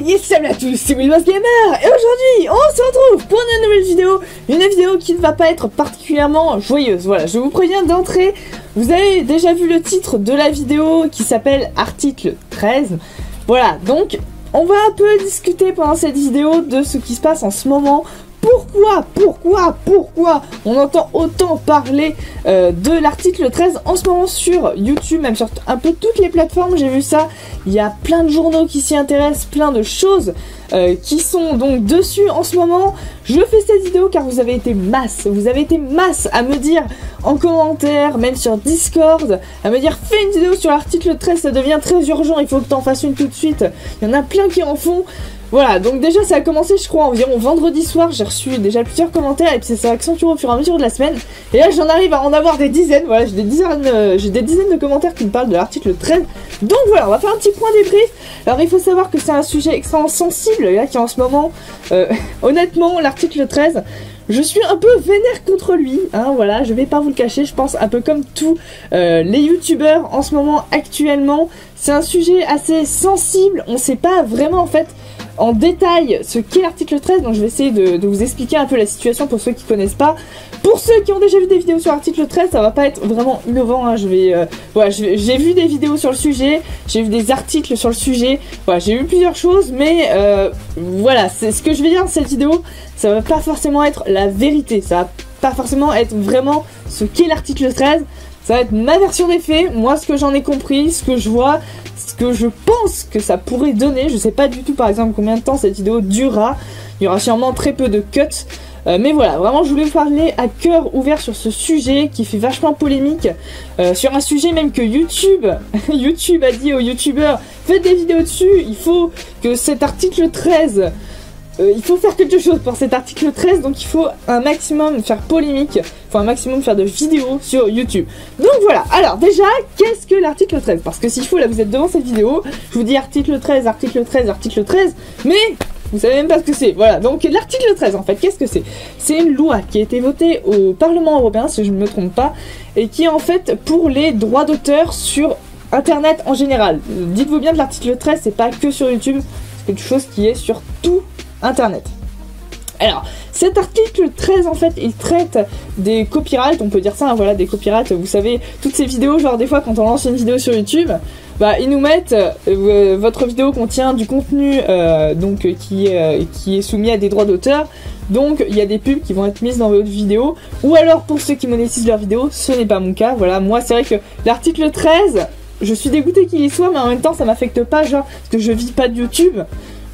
Yes, salut à tous, c'est Wilmas Gamer et aujourd'hui on se retrouve pour une nouvelle vidéo, qui ne va pas être particulièrement joyeuse. Voilà, je vous préviens d'entrée, vous avez déjà vu le titre de la vidéo qui s'appelle Article 13. Voilà, donc on va un peu discuter pendant cette vidéo de ce qui se passe en ce moment. Pourquoi on entend autant parler de l'article 13 en ce moment sur YouTube, même sur un peu toutes les plateformes, j'ai vu ça. Il y a plein de journaux qui s'y intéressent, plein de choses qui sont donc dessus en ce moment. Je fais cette vidéo car vous avez été masse à me dire en commentaire, même sur Discord, à me dire fais une vidéo sur l'article 13, ça devient très urgent, il faut que t'en fasses une tout de suite. Il y en a plein qui en font. Voilà, donc déjà ça a commencé je crois environ vendredi soir, j'ai reçu déjà plusieurs commentaires et puis ça s'est accentué au fur et à mesure de la semaine. Et là j'en arrive à en avoir des dizaines, voilà, j'ai des dizaines de commentaires qui me parlent de l'article 13. Donc voilà, on va faire un petit point débrief. Alors il faut savoir que c'est un sujet extrêmement sensible, là qui est en ce moment, honnêtement l'article 13, je suis un peu vénère contre lui, hein, voilà, je vais pas vous le cacher, je pense un peu comme tous les youtubeurs en ce moment actuellement. C'est un sujet assez sensible, on sait pas vraiment en fait en détail ce qu'est l'article 13, donc je vais essayer de vous expliquer un peu la situation pour ceux qui connaissent pas. Pour ceux qui ont déjà vu des vidéos sur l'article 13, ça va pas être vraiment innovant, hein. Voilà, j'ai vu des vidéos sur le sujet, j'ai vu des articles sur le sujet, voilà, j'ai vu plusieurs choses, mais voilà, c'est ce que je vais dire dans cette vidéo, ça va pas forcément être la vérité, ça va pas forcément être vraiment ce qu'est l'article 13, ça va être ma version des faits, moi ce que j'en ai compris, ce que je vois, ce que je pense que ça pourrait donner. Je sais pas du tout par exemple combien de temps cette vidéo durera, il y aura sûrement très peu de cuts, mais voilà, vraiment je voulais vous parler à cœur ouvert sur ce sujet qui fait vachement polémique, sur un sujet même que YouTube a dit aux youtubeurs faites des vidéos dessus, il faut que cet article 13... il faut faire quelque chose pour cet article 13, donc il faut un maximum faire polémique, il faut un maximum faire de vidéos sur YouTube. Donc voilà, alors déjà, qu'est-ce que l'article 13? Parce que s'il faut, là vous êtes devant cette vidéo, je vous dis article 13, article 13, article 13, mais vous savez même pas ce que c'est. Voilà, donc l'article 13 en fait, qu'est-ce que c'est? C'est une loi qui a été votée au Parlement européen, si je ne me trompe pas, et qui est en fait pour les droits d'auteur sur Internet en général. Dites-vous bien que l'article 13, c'est pas que sur YouTube, c'est quelque chose qui est sur tout Internet. Alors, cet article 13 en fait, il traite des copyrights, on peut dire ça, hein, voilà, des copyrights, vous savez, toutes ces vidéos, genre des fois quand on lance une vidéo sur YouTube, bah ils nous mettent, votre vidéo contient du contenu donc qui est soumis à des droits d'auteur, donc il y a des pubs qui vont être mises dans votre vidéo, ou alors pour ceux qui monétisent leur vidéo, ce n'est pas mon cas, voilà, moi c'est vrai que l'article 13, je suis dégoûtée qu'il y soit, mais en même temps ça m'affecte pas, genre, parce que je vis pas de YouTube,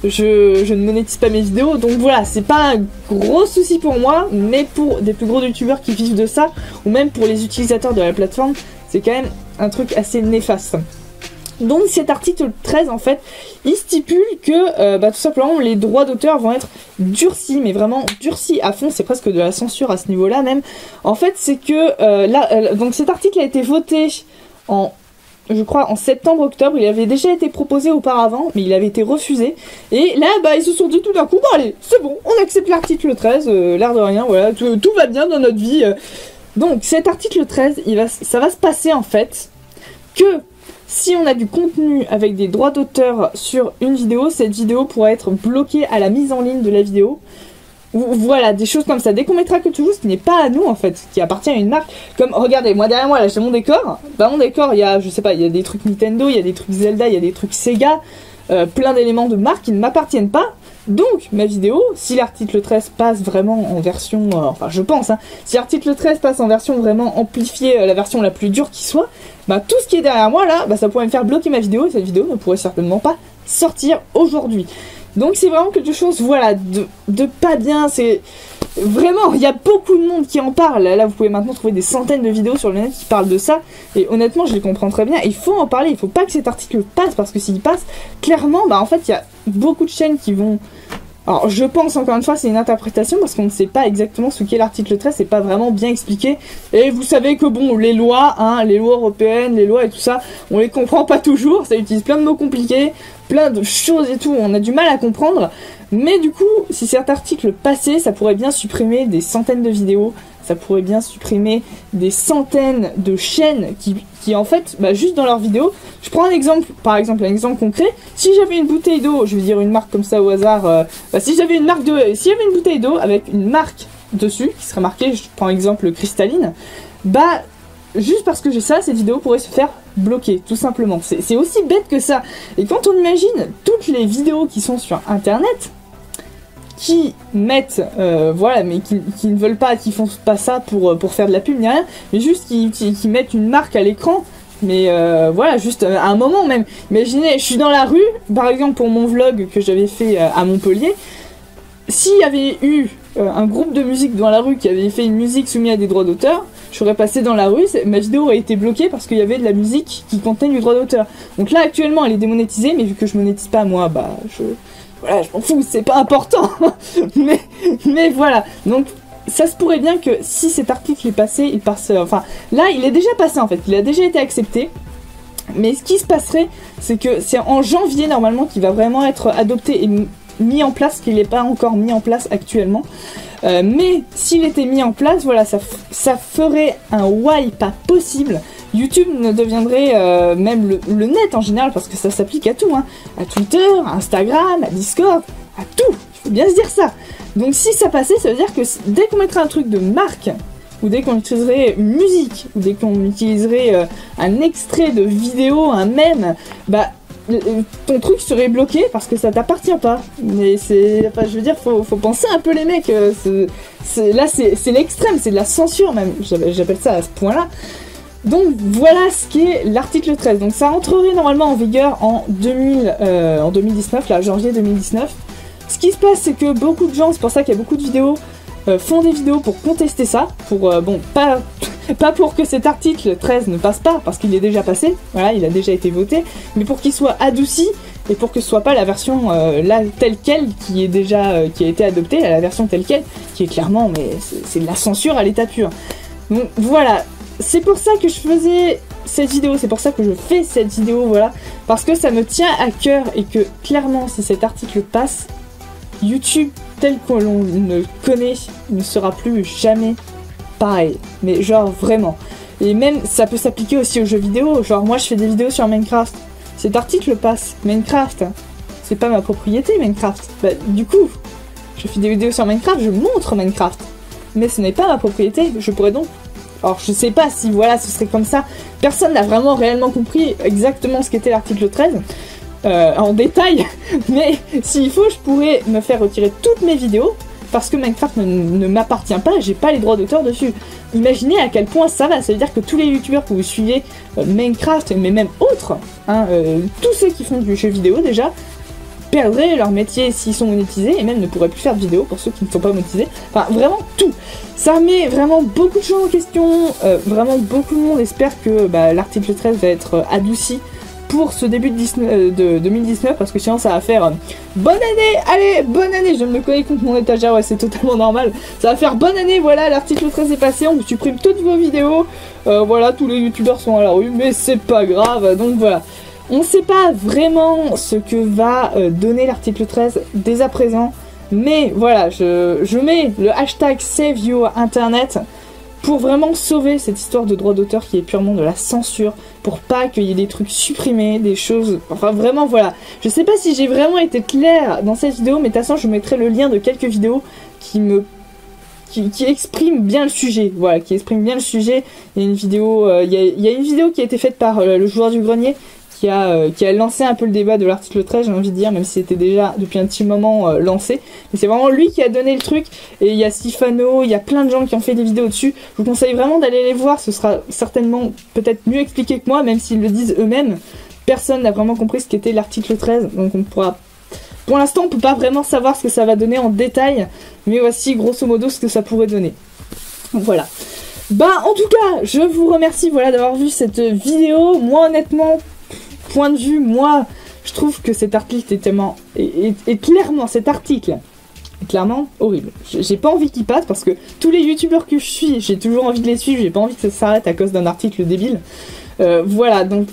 je ne monétise pas mes vidéos, donc voilà, c'est pas un gros souci pour moi, mais pour des plus gros youtubeurs qui vivent de ça, ou même pour les utilisateurs de la plateforme, c'est quand même un truc assez néfaste. Donc cet article 13 en fait, il stipule que tout simplement les droits d'auteur vont être durcis, mais vraiment durcis à fond, c'est presque de la censure à ce niveau-là même. En fait c'est que, donc cet article a été voté je crois en septembre-octobre, il avait déjà été proposé auparavant, mais il avait été refusé. Et là, bah, ils se sont dit tout d'un coup, bon allez, c'est bon, on accepte l'article 13, l'air de rien, voilà, tout va bien dans notre vie. Donc cet article 13, ça va se passer en fait que si on a du contenu avec des droits d'auteur sur une vidéo, cette vidéo pourra être bloquée à la mise en ligne de la vidéo. Voilà, des choses comme ça. Dès qu'on mettra quelque chose qui n'est pas à nous en fait, qui appartient à une marque, comme regardez, moi derrière moi là j'ai mon décor, bah mon décor il y a, je sais pas, il y a des trucs Nintendo, il y a des trucs Zelda, il y a des trucs Sega, plein d'éléments de marque qui ne m'appartiennent pas. Donc ma vidéo, si l'article 13 passe vraiment en version, enfin je pense, hein, si l'article 13 passe en version vraiment amplifiée, la version la plus dure qui soit, bah tout ce qui est derrière moi là, bah ça pourrait me faire bloquer ma vidéo et cette vidéo ne pourrait certainement pas sortir aujourd'hui. Donc c'est vraiment quelque chose, voilà, de pas bien, c'est... Vraiment, il y a beaucoup de monde qui en parle, là vous pouvez maintenant trouver des centaines de vidéos sur le net qui parlent de ça, et honnêtement je les comprends très bien, il faut en parler, il faut pas que cet article passe, parce que s'il passe, clairement, bah en fait il y a beaucoup de chaînes qui vont... Alors je pense encore une fois c'est une interprétation parce qu'on ne sait pas exactement ce qu'est l'article 13, c'est pas vraiment bien expliqué, et vous savez que bon les lois, hein, les lois européennes, les lois et tout ça, on les comprend pas toujours, ça utilise plein de mots compliqués, plein de choses et tout, on a du mal à comprendre, mais du coup si cet article passait ça pourrait bien supprimer des centaines de vidéos ça pourrait bien supprimer des centaines de chaînes qui en fait, bah, juste dans leurs vidéos, je prends un exemple, par exemple un exemple concret, si j'avais une bouteille d'eau, je vais dire une marque comme ça au hasard, bah, si j'avais une bouteille d'eau avec une marque dessus, qui serait marquée, je prends exemple cristalline, bah juste parce que j'ai ça, cette vidéo pourrait se faire bloquer, tout simplement. C'est aussi bête que ça. Et quand on imagine toutes les vidéos qui sont sur internet, qui mettent, voilà, mais qui ne veulent pas, qui font pas ça pour faire de la pub ni rien, mais juste qui mettent une marque à l'écran, mais voilà, juste à un moment même. Imaginez, je suis dans la rue, par exemple pour mon vlog que j'avais fait à Montpellier, s'il y avait eu un groupe de musique dans la rue qui avait fait une musique soumise à des droits d'auteur, je serais passé dans la rue, ma vidéo aurait été bloquée parce qu'il y avait de la musique qui contenait du droit d'auteur. Donc là actuellement elle est démonétisée, mais vu que je monétise pas moi, bah voilà, je m'en fous, c'est pas important. mais voilà, donc ça se pourrait bien que si cet article est passé, il passe, enfin là il est déjà passé en fait, il a déjà été accepté. Mais ce qui se passerait, c'est que c'est en janvier normalement qu'il va vraiment être adopté et mis en place, qu'il n'est pas encore mis en place actuellement. Mais s'il était mis en place, voilà, ça ferait un wipe pas possible. YouTube ne deviendrait, même le net en général, parce que ça s'applique à tout, hein, à Twitter, à Instagram, à Discord, à tout, il faut bien se dire ça. Donc si ça passait, ça veut dire que dès qu'on mettrait un truc de marque, ou dès qu'on utiliserait une musique, ou dès qu'on utiliserait un extrait de vidéo, un mème, bah ton truc serait bloqué parce que ça t'appartient pas. Mais c'est, enfin, je veux dire, faut penser un peu les mecs. Là, c'est l'extrême, c'est de la censure même. J'appelle ça à ce point-là. Donc voilà ce qu'est l'article 13. Donc ça entrerait normalement en vigueur en 2019, là, janvier 2019. Ce qui se passe, c'est que beaucoup de gens, c'est pour ça qu'il y a beaucoup de vidéos, font des vidéos pour contester ça, pour bon, pas pour que cet article 13 ne passe pas, parce qu'il est déjà passé, voilà, il a déjà été voté, mais pour qu'il soit adouci, et pour que ce soit pas la version là, telle quelle, qui a été adoptée, la version telle quelle, qui est clairement, mais c'est de la censure à l'état pur. Donc voilà, c'est pour ça que je faisais cette vidéo, c'est pour ça que je fais cette vidéo, voilà, parce que ça me tient à cœur, et que clairement, si cet article passe, YouTube tel qu'on le connaît ne sera plus jamais pareil, mais genre vraiment. Et même ça peut s'appliquer aussi aux jeux vidéo, genre moi je fais des vidéos sur Minecraft, cet article passe, Minecraft, c'est pas ma propriété Minecraft, bah du coup, je fais des vidéos sur Minecraft, je montre Minecraft, mais ce n'est pas ma propriété, je pourrais donc... Alors je sais pas si voilà ce serait comme ça, personne n'a vraiment réellement compris exactement ce qu'était l'article 13, en détail, mais s'il faut, je pourrais me faire retirer toutes mes vidéos parce que Minecraft ne m'appartient pas, j'ai pas les droits d'auteur dessus. Imaginez à quel point ça va, ça veut dire que tous les youtubeurs que vous suivez Minecraft, mais même autres, hein, tous ceux qui font du jeu vidéo déjà, perdraient leur métier s'ils sont monétisés et même ne pourraient plus faire de vidéos pour ceux qui ne sont pas monétisés. Enfin, vraiment tout. Ça met vraiment beaucoup de gens en question, vraiment beaucoup de monde espère que l'article 13 va être adouci pour ce début de 2019, parce que sinon ça va faire bonne année, allez, bonne année, je me connais contre mon étagère, ouais c'est totalement normal, ça va faire bonne année, voilà, l'article 13 est passé, on vous supprime toutes vos vidéos, voilà, tous les youtubeurs sont à la rue, mais c'est pas grave, donc voilà. On sait pas vraiment ce que va donner l'article 13 dès à présent, mais voilà, je mets le hashtag Save Your Internet pour vraiment sauver cette histoire de droit d'auteur qui est purement de la censure, pour pas qu'il y ait des trucs supprimés, des choses... Enfin vraiment voilà. Je sais pas si j'ai vraiment été claire dans cette vidéo, mais de toute façon je mettrai le lien de quelques vidéos qui expriment bien le sujet. Voilà, qui expriment bien le sujet. Il y a une vidéo, il y a une vidéo qui a été faite par le joueur du grenier, qui a lancé un peu le débat de l'article 13, j'ai envie de dire, même si c'était déjà depuis un petit moment lancé. Mais c'est vraiment lui qui a donné le truc, et il y a Sifano, il y a plein de gens qui ont fait des vidéos dessus. Je vous conseille vraiment d'aller les voir, ce sera certainement peut-être mieux expliqué que moi, même s'ils le disent eux-mêmes. Personne n'a vraiment compris ce qu'était l'article 13, donc on pourra... Pour l'instant, on peut pas vraiment savoir ce que ça va donner en détail, mais voici grosso modo ce que ça pourrait donner. Donc voilà. En tout cas, je vous remercie voilà, d'avoir vu cette vidéo. Moi, honnêtement... Point de vue, moi, je trouve que cet article est tellement... Et clairement, cet article est clairement horrible. J'ai pas envie qu'il passe parce que tous les youtubeurs que je suis, j'ai toujours envie de les suivre, j'ai pas envie que ça s'arrête à cause d'un article débile. Voilà, donc...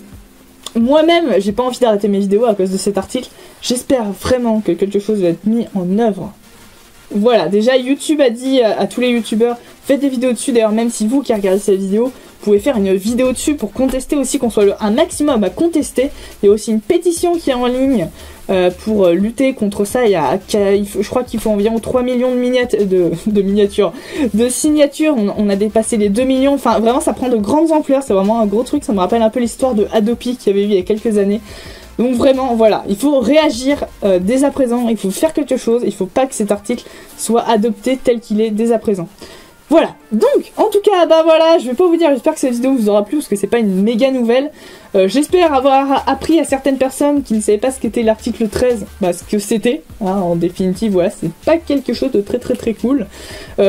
Moi-même, j'ai pas envie d'arrêter mes vidéos à cause de cet article. J'espère vraiment que quelque chose va être mis en œuvre. Voilà, déjà YouTube a dit à tous les youtubeurs, faites des vidéos dessus. D'ailleurs, même si vous qui regardez cette vidéo, vous pouvez faire une vidéo dessus pour contester aussi, qu'on soit un maximum à contester. Il y a aussi une pétition qui est en ligne pour lutter contre ça. Je crois qu'il faut environ 3 millions de miniatures, de signatures. On a dépassé les 2 millions. Enfin, vraiment, ça prend de grandes ampleurs. C'est vraiment un gros truc. Ça me rappelle un peu l'histoire de Adopi qu'il y avait eu il y a quelques années. Donc vraiment, voilà, il faut réagir dès à présent. Il faut faire quelque chose. Il ne faut pas que cet article soit adopté tel qu'il est dès à présent. Voilà, donc, en tout cas, bah voilà, je vais pas vous dire, j'espère que cette vidéo vous aura plu, parce que c'est pas une méga nouvelle. J'espère avoir appris à certaines personnes qui ne savaient pas ce qu'était l'article 13, bah ce que c'était, hein, en définitive, voilà, c'est pas quelque chose de très cool.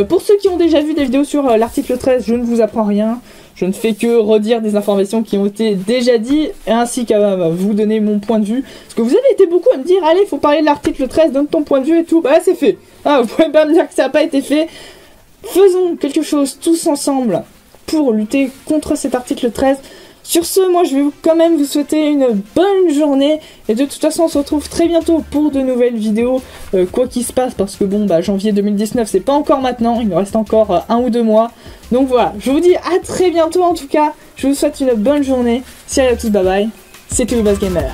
Pour ceux qui ont déjà vu des vidéos sur l'article 13, je ne vous apprends rien, je ne fais que redire des informations qui ont été déjà dites, ainsi qu'à vous donner mon point de vue, parce que vous avez été beaucoup à me dire, allez, faut parler de l'article 13, donne ton point de vue et tout, bah c'est fait, ah, vous pouvez pas me dire que ça n'a pas été fait. Faisons quelque chose tous ensemble pour lutter contre cet article 13. Sur ce, moi je vais quand même vous souhaiter une bonne journée. Et de toute façon, on se retrouve très bientôt pour de nouvelles vidéos. Quoi qu'il se passe, parce que bon, bah janvier 2019, c'est pas encore maintenant. Il nous reste encore 1 ou 2 mois. Donc voilà, je vous dis à très bientôt en tout cas. Je vous souhaite une bonne journée. Salut à tous, bye bye. C'était le Bass Gamer.